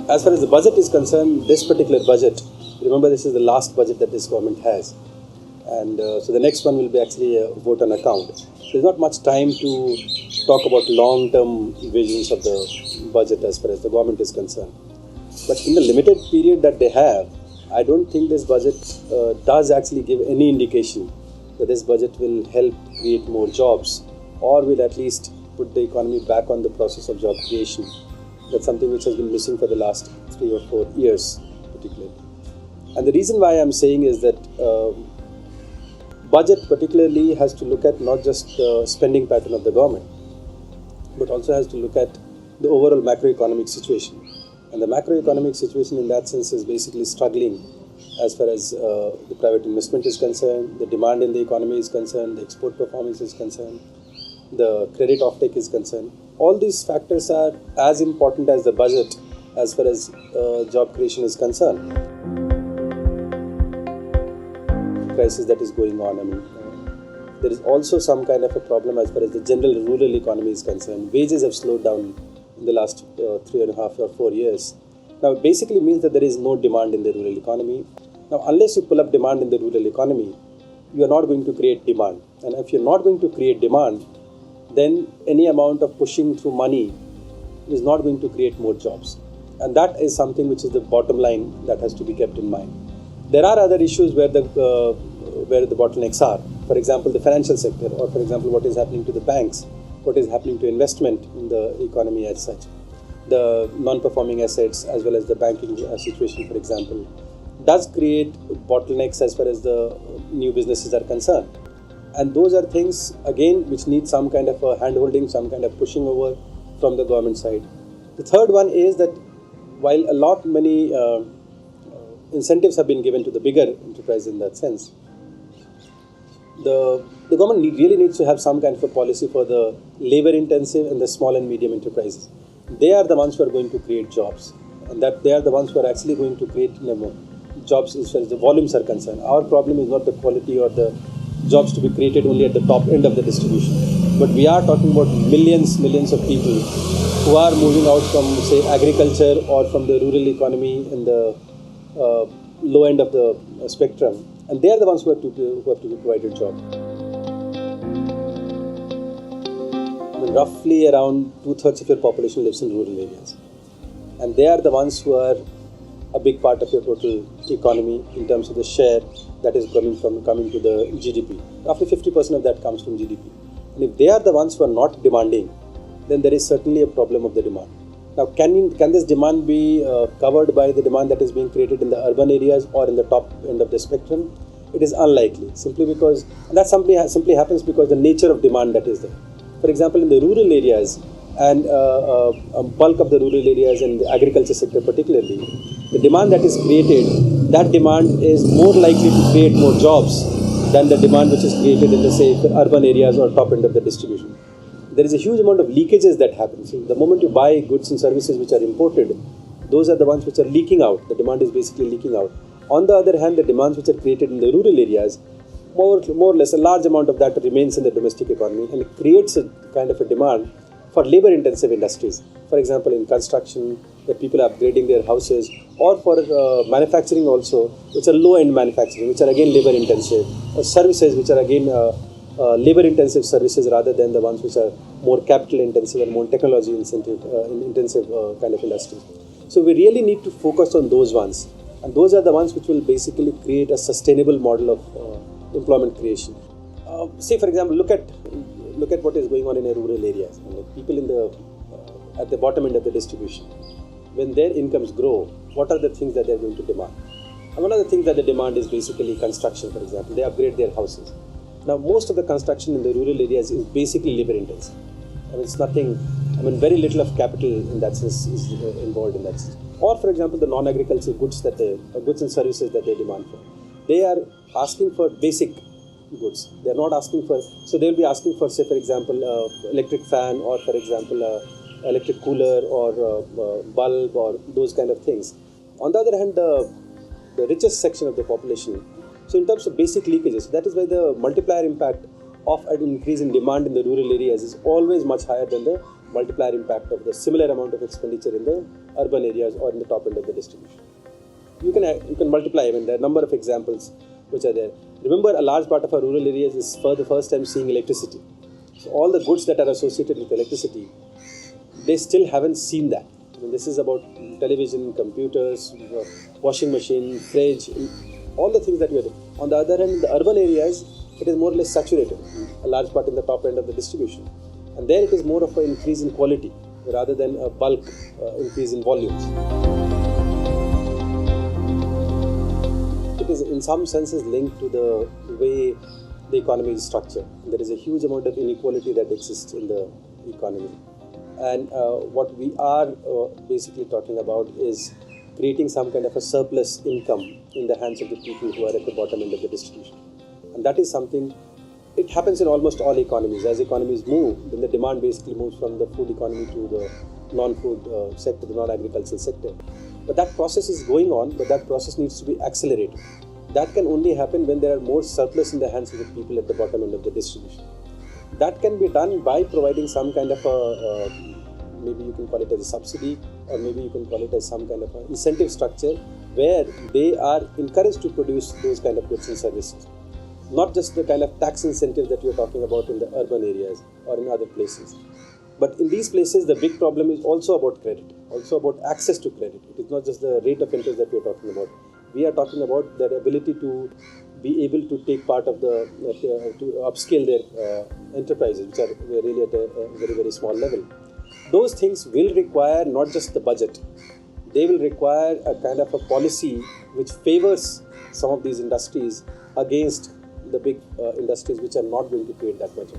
as far as the budget is concerned, this particular budget, remember this is the last budget that this government has. And so the next one will be actually a vote on account. There's not much time to talk about long-term visions of the budget as far as the government is concerned. But in the limited period that they have, I don't think this budget does actually give any indication that this budget will help create more jobs or will at least put the economy back on the process of job creation. That's something which has been missing for the last 3 or 4 years particularly. And the reason why I'm saying is that budget particularly has to look at not just the spending pattern of the government, but also has to look at the overall macroeconomic situation. And the macroeconomic situation in that sense is basically struggling as far as the private investment is concerned, the demand in the economy is concerned, the export performance is concerned, the credit offtake is concerned. All these factors are as important as the budget as far as job creation is concerned. Crisis that is going on, there is also some kind of a problem as far as the general rural economy is concerned. Wages have slowed down in the last 3.5 or 4 years. Now it basically means that there is no demand in the rural economy. Now unless you pull up demand in the rural economy, you are not going to create demand. And if you're not going to create demand, then any amount of pushing through money is not going to create more jobs. And that is something which is the bottom line that has to be kept in mind. There are other issues where the bottlenecks are. For example, the financial sector, or for example, what is happening to the banks, what is happening to investment in the economy as such. The non-performing assets as well as the banking situation, for example, does create bottlenecks as far as the new businesses are concerned. And those are things, again, which need some kind of a hand-holding, some kind of pushing over from the government side. The third one is that while many incentives have been given to the bigger enterprise in that sense, the government really needs to have some kind of a policy for the labor-intensive and the small and medium enterprises. They are the ones who are going to create jobs, and that they are the ones who are actually going to create jobs as far as the volumes are concerned. Our problem is not the quality or the jobs to be created only at the top end of the distribution, but we are talking about millions of people who are moving out from, say, agriculture or from the rural economy in the low end of the spectrum, and they are the ones who have to be provided jobs. Roughly around 2/3 of your population lives in rural areas, and they are the ones who are a big part of your total economy in terms of the share that is coming to the GDP. Roughly 50% of that comes from GDP. And if they are the ones who are not demanding, then there is certainly a problem of the demand. Now, can this demand be covered by the demand that is being created in the urban areas or in the top end of the spectrum? It is unlikely, simply because, and that simply happens because the nature of demand that is there. For example, in the rural areas, and a bulk of the rural areas and the agriculture sector particularly, the demand that is created, that demand is more likely to create more jobs than the demand which is created in the, say, urban areas or top end of the distribution. There is a huge amount of leakages that happen. So the moment you buy goods and services which are imported, those are the ones which are leaking out. The demand is basically leaking out. On the other hand, the demands which are created in the rural areas, more or less a large amount of that remains in the domestic economy, and it creates a kind of a demand for labor-intensive industries. For example, in construction, where people are upgrading their houses, or for manufacturing also, which are low-end manufacturing, which are again labor-intensive, or services which are again labor-intensive services rather than the ones which are more capital-intensive and more technology-intensive kind of industries. So we really need to focus on those ones, and those are the ones which will basically create a sustainable model of employment creation. Say, for example, look at what is going on in rural areas. Like people in at the bottom end of the distribution, when their incomes grow, what are the things that they are going to demand? And one of the things that they demand is basically construction. For example, they upgrade their houses. Now, most of the construction in the rural areas is basically labor intensive. It's nothing. Very little of capital in that sense is involved in that sense. Or, for example, the non-agricultural goods and services that they demand for. They are asking for basic goods. They are not asking for. So they will be asking for, say, for example, electric fan, or for example, electric cooler, or bulb, or those kind of things. On the other hand, the richest section of the population. So in terms of basic leakages, that is why the multiplier impact of an increase in demand in the rural areas is always much higher than the multiplier impact of the similar amount of expenditure in the urban areas or in the top end of the distribution. You can multiply. I mean, there are a number of examples which are there. Remember, a large part of our rural areas is for the first time seeing electricity. So all the goods that are associated with electricity, they still haven't seen that. I mean, this is about television, computers, washing machine, fridge, all the things that we are doing. On the other hand, in the urban areas, it is more or less saturated, a large part in the top end of the distribution. And there it is more of an increase in quality rather than a bulk increase in volumes. It is in some senses linked to the way the economy is structured. There is a huge amount of inequality that exists in the economy. And what we are basically talking about is creating some kind of a surplus income in the hands of the people who are at the bottom end of the distribution. And that is something, it happens in almost all economies. As economies move, then the demand basically moves from the food economy to the non-food sector, the non-agricultural sector. But that process is going on, but that process needs to be accelerated. That can only happen when there are more surplus in the hands of the people at the bottom end of the distribution. That can be done by providing some kind of a, maybe you can call it as a subsidy, or maybe you can call it as some kind of an incentive structure where they are encouraged to produce those kind of goods and services. Not just the kind of tax incentives that we are talking about in the urban areas or in other places. But in these places, the big problem is also about credit, also about access to credit. It is not just the rate of interest that we are talking about. We are talking about their ability to be able to take part of the, to upscale their enterprises, which are really at a very, very small level. Those things will require not just the budget. They will require a kind of a policy which favors some of these industries against the big industries which are not going to create that much.